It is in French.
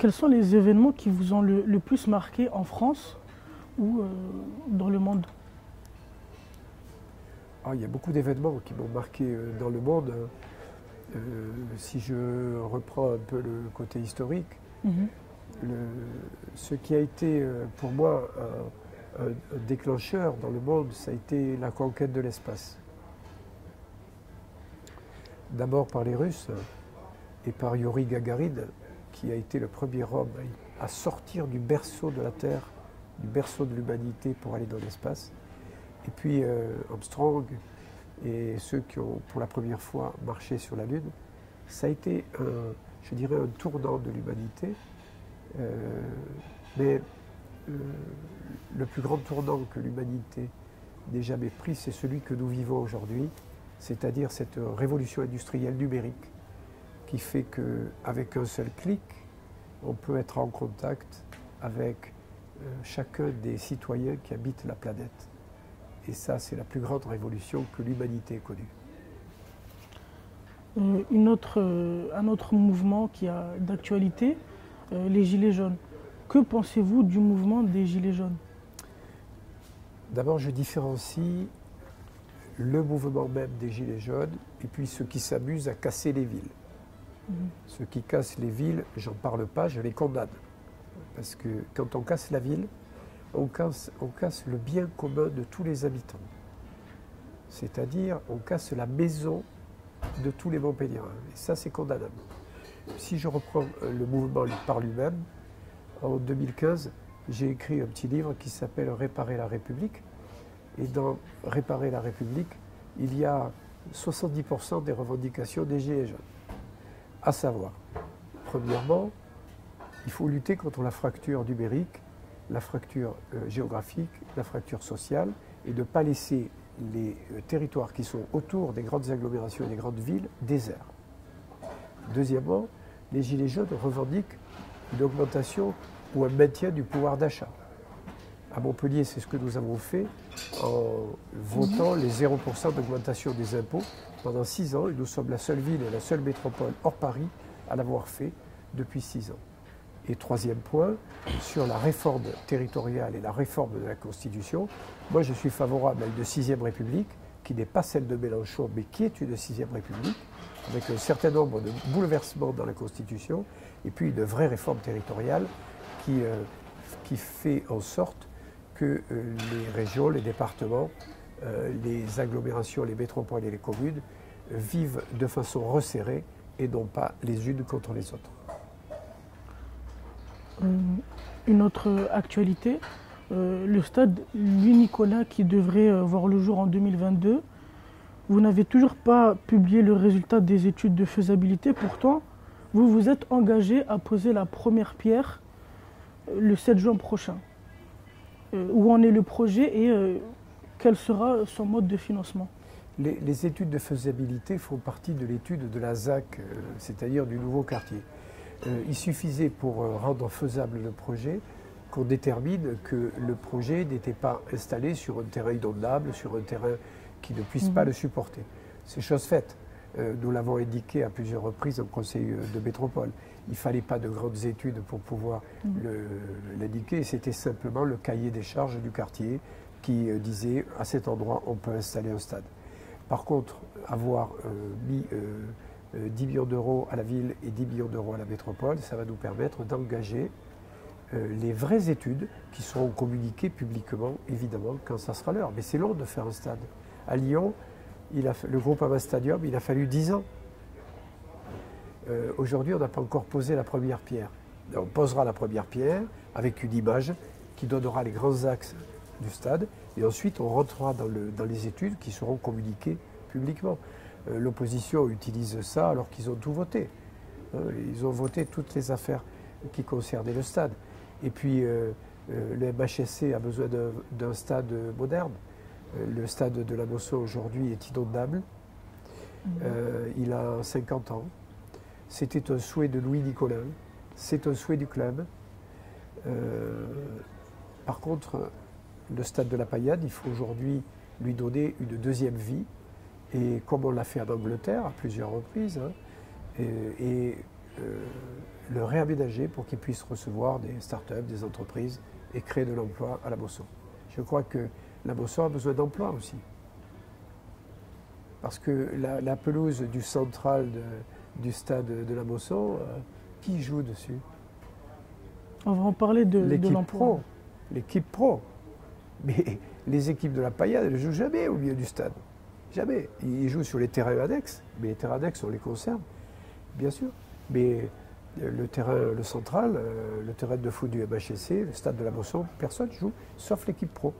quels sont les événements qui vous ont le plus marqué en France ou dans le monde? Ah, il y a beaucoup d'événements qui m'ont marqué dans le monde. Si je reprends un peu le côté historique, Mhm. ce qui a été pour moi un déclencheur dans le monde, ça a été la conquête de l'espace. D'abord par les Russes et par Yuri Gagarin, qui a été le premier homme à sortir du berceau de la Terre, du berceau de l'humanité pour aller dans l'espace. Et puis Armstrong et ceux qui ont pour la première fois marché sur la Lune, ça a été, je dirais, un tournant de l'humanité. Mais le plus grand tournant que l'humanité n'ait jamais pris, c'est celui que nous vivons aujourd'hui, c'est-à-dire cette révolution industrielle numérique qui fait qu'avec un seul clic, on peut être en contact avec chacun des citoyens qui habitent la planète. Et ça, c'est la plus grande révolution que l'humanité ait connue. Un autre mouvement qui a d'actualité, les Gilets jaunes. Que pensez-vous du mouvement des Gilets jaunes? D'abord, je différencie le mouvement même des Gilets jaunes et puis ceux qui s'amusent à casser les villes. Ceux qui cassent les villes, j'en parle pas, je les condamne. Parce que quand on casse la ville, on casse le bien commun de tous les habitants. C'est-à-dire, on casse la maison de tous les Montpelliérains. Et ça, c'est condamnable. Si je reprends le mouvement par lui-même, en 2015, j'ai écrit un petit livre qui s'appelle « Réparer la République ». Et dans « Réparer la République », il y a 70% des revendications des Gilets jaunes. À savoir, premièrement, il faut lutter contre la fracture numérique, la fracture géographique, la fracture sociale, et ne pas laisser les territoires qui sont autour des grandes agglomérations et des grandes villes déserts. Deuxièmement, les Gilets jaunes revendiquent une augmentation ou un maintien du pouvoir d'achat. À Montpellier, c'est ce que nous avons fait en votant les 0% d'augmentation des impôts pendant 6 ans, et nous sommes la seule ville et la seule métropole hors Paris à l'avoir fait depuis 6 ans. Et troisième point, sur la réforme territoriale et la réforme de la Constitution, moi je suis favorable à une 6e République, qui n'est pas celle de Mélenchon, mais qui est une 6e République, avec un certain nombre de bouleversements dans la Constitution, et puis une vraie réforme territoriale qui fait en sorte que les régions, les départements, les agglomérations, les métropoles et les communes vivent de façon resserrée et non pas les unes contre les autres. Une autre actualité, le stade Louis-Nicolas qui devrait voir le jour en 2022. Vous n'avez toujours pas publié le résultat des études de faisabilité. Pourtant, vous vous êtes engagé à poser la première pierre le 7 juin prochain. Où en est le projet et quel sera son mode de financement? Les études de faisabilité font partie de l'étude de la ZAC, c'est-à-dire du nouveau quartier. Il suffisait pour rendre faisable le projet qu'on détermine que le projet n'était pas installé sur un terrain inondable, sur un terrain qui ne puisse pas le supporter. C'est chose faite. Nous l'avons indiqué à plusieurs reprises en conseil de métropole. Il ne fallait pas de grandes études pour pouvoir l'indiquer. C'était simplement le cahier des charges du quartier qui disait à cet endroit on peut installer un stade. Par contre, avoir mis 10 millions d'euros à la ville et 10 millions d'euros à la métropole, ça va nous permettre d'engager les vraies études qui seront communiquées publiquement, évidemment, quand ça sera l'heure. Mais c'est long de faire un stade. À Lyon, le Groupama Stadium, il a fallu 10 ans. Aujourd'hui, on n'a pas encore posé la première pierre. On posera la première pierre avec une image qui donnera les grands axes du stade. Et ensuite, on rentrera dans les études qui seront communiquées publiquement. L'opposition utilise ça alors qu'ils ont tout voté. Ils ont voté toutes les affaires qui concernaient le stade. Et puis, le MHSC a besoin d'un stade moderne. Le stade de la Mosson aujourd'hui est inondable. Il a 50 ans. C'était un souhait de Louis Nicolas. C'est un souhait du club. Par contre, le stade de la Paillade, il faut aujourd'hui lui donner une deuxième vie. Et comme on l'a fait en Angleterre à plusieurs reprises, le réaménager pour qu'il puisse recevoir des start-up, des entreprises et créer de l'emploi à la Mosson. Je crois que la Mosson a besoin d'emploi aussi. Parce que la pelouse du central du stade de la Mosson, qui joue dessus? On va en parler de l'emploi. Pro, l'équipe pro. Mais les équipes de la Paillade ne jouent jamais au milieu du stade. Jamais. Ils jouent sur les terrains annexes, mais les terrains annexes, on les conserve, bien sûr. Mais le terrain, le central, le terrain de foot du MHSC, le stade de la Mosson, personne ne joue, sauf l'équipe pro.